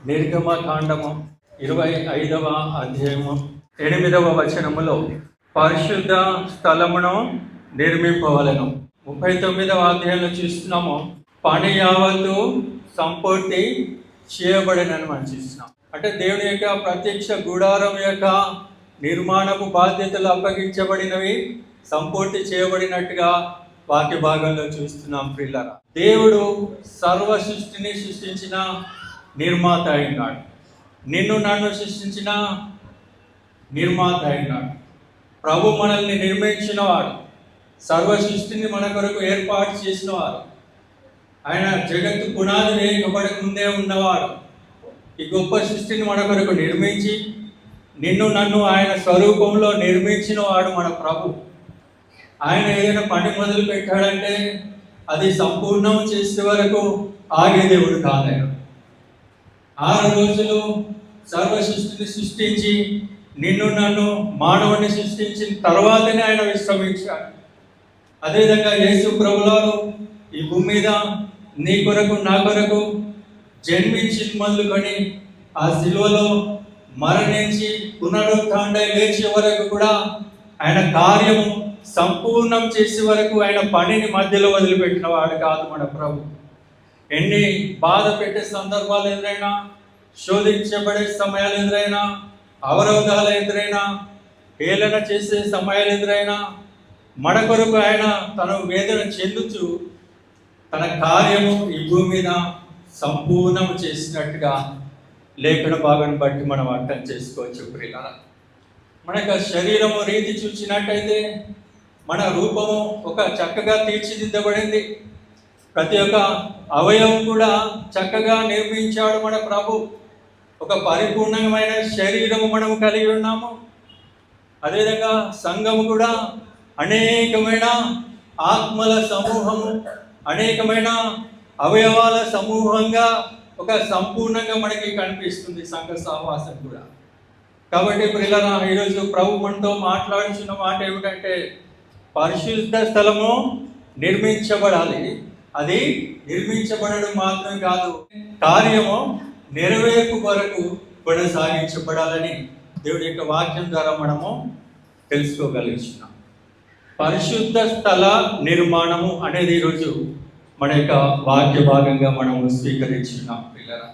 నిర్గమకాండము 25వ అధ్యాయము 8వ వచనములో పరిశుద్ధ స్థలమును నిర్మింపవలెను. 39వ అధ్యాయంలో చూస్తున్నాము, పని యావత్తు సంపూర్తి చేయబడినని మనం చూస్తున్నాం. అంటే దేవుని యొక్క ప్రత్యక్ష గుడారం యొక్క నిర్మాణపు బాధ్యతలు అప్పగించబడినవి, సంపూర్తి చేయబడినట్టుగా వాక్య భాగంలో చూస్తున్నాం. ప్రియులారా, దేవుడు సర్వ సృష్టిని సృష్టించిన నిర్మాత అయినాడు. నిన్ను నన్ను సృష్టించిన నిర్మాత అయినాడు. ప్రభు మనల్ని నిర్మించినవాడు, సర్వ సృష్టిని మన కొరకు ఏర్పాటు చేసినవాడు. ఆయన జగత్తు పునాది వేయబడక ముందే ఉన్నవాడు. ఈ గొప్ప సృష్టిని మన కొరకు నిర్మించి నిన్ను నన్ను ఆయన స్వరూపంలో నిర్మించిన వాడు మన ప్రభు. ఆయన ఏదైనా పని మొదలు పెట్టాడంటే అది సంపూర్ణం చేసే వరకు ఆగే దేవుడు కాదాయన. 6 రోజులు సర్వ సృష్టిని సృష్టించి నిన్ను నన్ను మానవుని సృష్టించిన తర్వాతనే ఆయన విశ్రమించాడు. అదేవిధంగా యేసు ప్రభువారు ఈ భూమి మీద నీ కొరకు నా కొరకు జన్మించి మొదలుకొని ఆ శిలువలో మరణించి పునరుత్థానం లేచే వరకు కూడా ఆయన కార్యము సంపూర్ణం చేసే వరకు ఆయన పనిని మధ్యలో వదిలిపెట్టిన వాడు కాదు మన ప్రభు. ఎన్ని బాధ పెట్టే సందర్భాలు ఎదురైనా, శోధించబడే సమయాలు ఎదురైనా, అవరోధాలు ఎదురైనా, హేళన చేసే సమయాలు ఎదురైనా, మన కొరకు ఆయన తన వేదన చెందుతూ తన కార్యము ఈ భూమి మీద సంపూర్ణం చేసినట్టుగా లేఖన భాగాన్ని బట్టి మనం అర్థం చేసుకోవచ్చు. ప్రియులారా, మన యొక్క శరీరము రీతి చూసినట్టయితే మన రూపము ఒక చక్కగా తీర్చిదిద్దబడింది. ప్రతి ఒక్క అవయవం కూడా చక్కగా నిర్మించాడు మన ప్రభు. ఒక పరిపూర్ణమైన శరీరము మనము కలిగి ఉన్నాము. అదేవిధంగా సంఘము కూడా అనేకమైన ఆత్మల సమూహము, అనేకమైన అవయవాల సమూహంగా ఒక సంపూర్ణంగా మనకి కనిపిస్తుంది సంఘ సహవాసం కూడా. కాబట్టి ప్రియులారా, ఈరోజు ప్రభు మనతో మాట్లాడుతున్న మాట ఏమిటంటే పరిశుద్ధ స్థలము నిర్మించబడాలి. అది నిర్మించబడడం మాత్రం కాదు, కార్యము నెరవేర్పు వరకు కొనసాగించబడాలని దేవుడి యొక్క వాక్యం ద్వారా మనము తెలుసుకోగలుగుతున్నాం. పరిశుద్ధ స్థల నిర్మాణము అనేది ఈరోజు మన యొక్క వాక్య భాగంగా మనము స్వీకరించున్నాం. పిల్లరా,